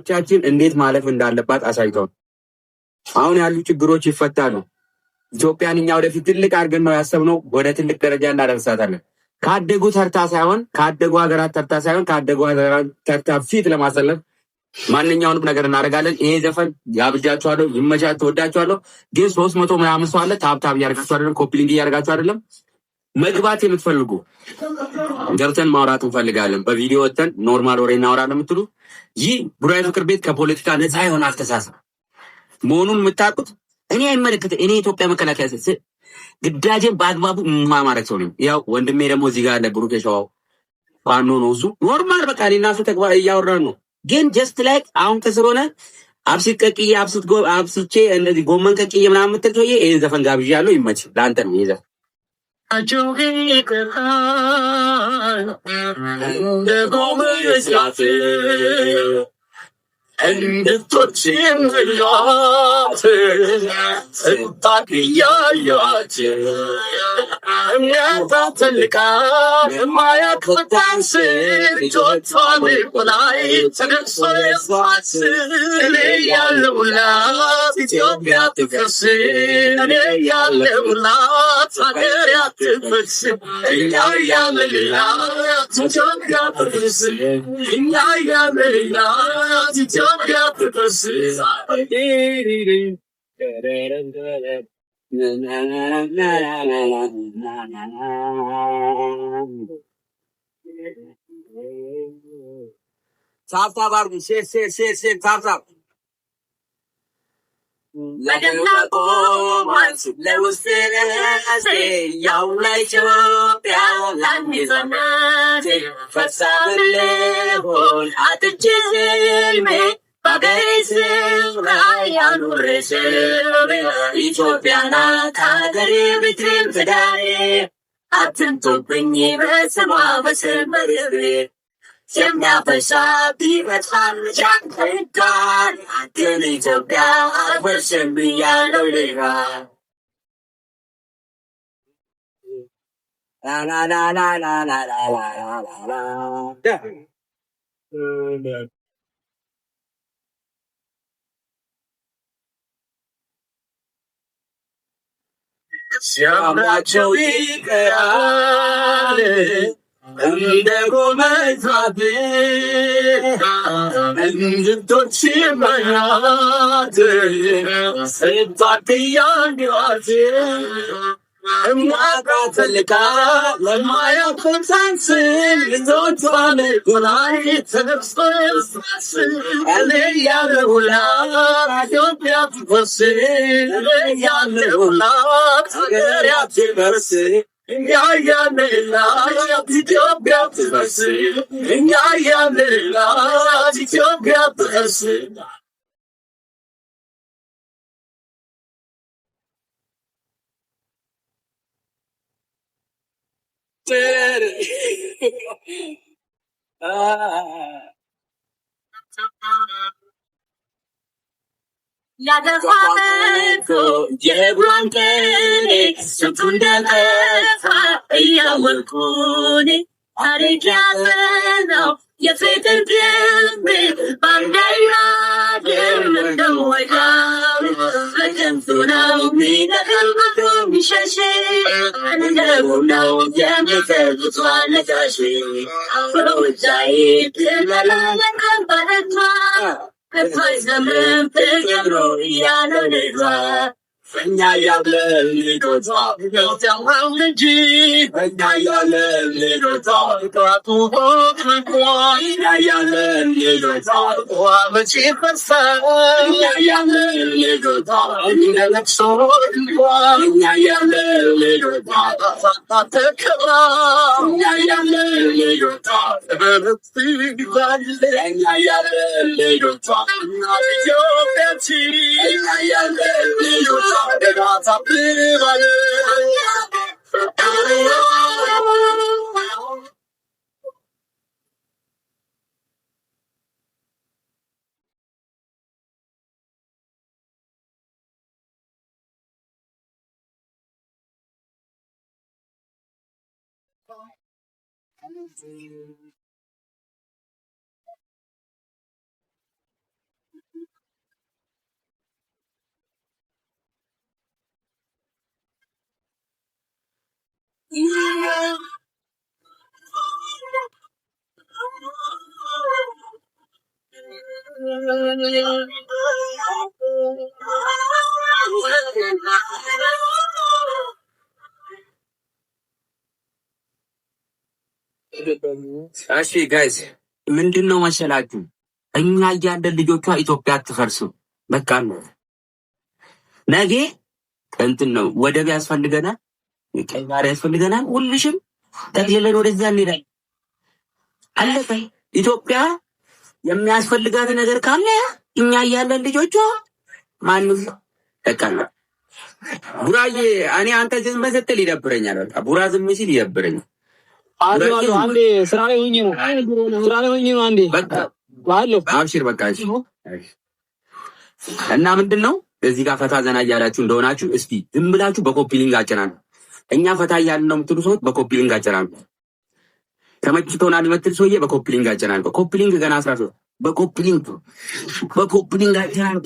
ቻችን እንዴት ማለፍ እንዳለባት አሳይተው አሁን ያሉ ችግሮች ይፈታሉ። ኢትዮጵያን እኛ ወደፊት ትልቅ አድርገን ነው ያሰብነው። ወደ ትልቅ ደረጃ እናደርሳታለን። ካደጉ ተርታ ሳይሆን ካደጉ ሀገራት ተርታ ሳይሆን ካደጉ ሀገራት ተርታ ፊት ለማሰለፍ ማንኛውንም ነገር እናደርጋለን። ይሄ ዘፈን ያብጃችኋለሁ፣ ይመቻችሁ፣ ተወዳችኋለሁ። ግን 300 ምናምን ሰው አለ። ታብታብ እያደርጋችሁ አይደለም፣ ኮፒሊንግ እያደርጋችሁ አይደለም። መግባት የምትፈልጉ ገብተን ማውራት እንፈልጋለን። በቪዲዮ ወጥተን ኖርማል ወሬ እናወራለን የምትሉ ይህ ቡራዩ ፍቅር ቤት ከፖለቲካ ነፃ የሆነ አስተሳሰብ መሆኑን የምታውቁት እኔ አይመለከትም። እኔ ኢትዮጵያ መከላከያ ግዳጅን በአግባቡ ማማረክ ሰው ነኝ። ያው ወንድሜ ደግሞ እዚህ ጋር አለ፣ ብሩክ የሸዋው ፋኖ ነው። እሱ ኖርማል በቃ እኔና እሱ ተግባር እያወራን ነው። ግን ጀስት ላይክ አሁን ከስር ሆነ አብሲት ቀቅዬ አብስቼ እንደዚህ ጎመን ቀቅዬ ምናምን የምትል ሰውዬ ይሄን ዘፈን ጋብዣለሁ። ይመች ለአንተ ነው ይሄ ዘፈን። እንድቶችን ላት ስታክያያች የሚያታተልቃ የማያቅበታን ስጆቿን ቆላይ ተደርሶ የሷት እኔ ያለውላት ኢትዮጵያ ትፈርስ እኔ ያለውላት ሀገር ያትፈርስ እኛ ያለልላት ኢትዮጵያ ትፈርስ እኛ ያለልላት ኢትዮጵያ ታብታብ አድርጉ። ሼር ታብታብ ለደናቆማት ለውስጥ ያው ለኢትዮጵያ ላንዘመት ፈሳብልሆን አጥቼ ስልሜ በአገሬ ስራ ያኑርሽ ኢትዮጵያ ናት ሀገሬ ብትም ትዳሬ አትምጡብኝ በስሟ በስመርቤ የሚያፈሻ ቢበጣም ቻንተጋር ግን ኢትዮጵያ አልወርሽም ብያለው ሌላ ሲያምራቸው ይቀራል እንደ ጎመዛት እንድቶች መናት ስታክያንዲዋት እማቃተልቃ ለማያኮንሳንስ ልጆቿን ጎላይ ተነብሶስ እኔ ያለሁላ ኢትዮጵያ ትፈርስ እኔ ያለሁላ ሀገር ያትፈርስ እኛ ያለላት ኢትዮጵያ ትፈርስ እኛ ያለላት ኢትዮጵያ ትፈርስ ያደፋመቶ የጉራን ቀኔ ስንቱ እንደጠፋ እያወልኩኔ ታሪክ ያለነው የፍቅር ግንብ ባንዳይና ደም እንደወዳም በከንቱ ነው ሚነቀልበቶ ሚሸሽ እንደው ነው የሚፈልጡት ዋነጋሽ በውጃይ ትመላለቀን በረቷ ከቶይ ዘመን ተጀምሮ እያለው ልጇ እኛ ያለን ልጆቿ ገብተዋል እንጂ እኛ ያለን ልጆቿ ጠዋቱ ሆትንኳ እኛ ያለን ልጆቿ ዋመቼ ፈርሳ እኛ ያለን ልጆቿ እንደለቅሶ እንኳ እኛ ያለን ልጆቿ ሳታ ተከብራ እኛ ያለን ልጆቿ በረት ይባል እኛ ያለን ልጆቿ ኢትዮጵያችን እኛ ያለን ልጆቿ እሺ ጋይስ ምንድን ነው መሰላችሁ እኛ እያለን ልጆቿ ኢትዮጵያ አትፈርስም። በቃ ነው ነገ እንትን ነው ወደብ ያስፈልገናል፣ ቀይ ባህር ያስፈልገናል። ሁልሽም ጠቅልለን ወደዛ እንሄዳለን። አለቀ። ኢትዮጵያ የሚያስፈልጋት ነገር ካለ እኛ እያለን ልጆቿ ማንም በቃ ነው። ቡራዬ እኔ አንተ ዝም ስትል ይደብረኛል። በቃ ቡራ ዝም ሲል ይደብረኛል። አንዴ ስራ ላይ ሆኜ ነው አንዴ በቃ ባለው አብሽር በቃ እሺ። እና ምንድነው እዚህ ጋር ፈታ ዘና እያላችሁ እንደሆናችሁ እስቲ ዝም ብላችሁ በኮፒ ሊንክ አጨናኑ። እኛ ፈታ እያልን ነው የምትሉ ሰዎች በኮፒ ሊንክ አጨናኑ። ተመችቶናል የምትል ሰውዬ በኮፒ ሊንክ አጨናኑ። በኮፒ ሊንክ ገና 13 በኮፒ ሊንክ አጨናኑ።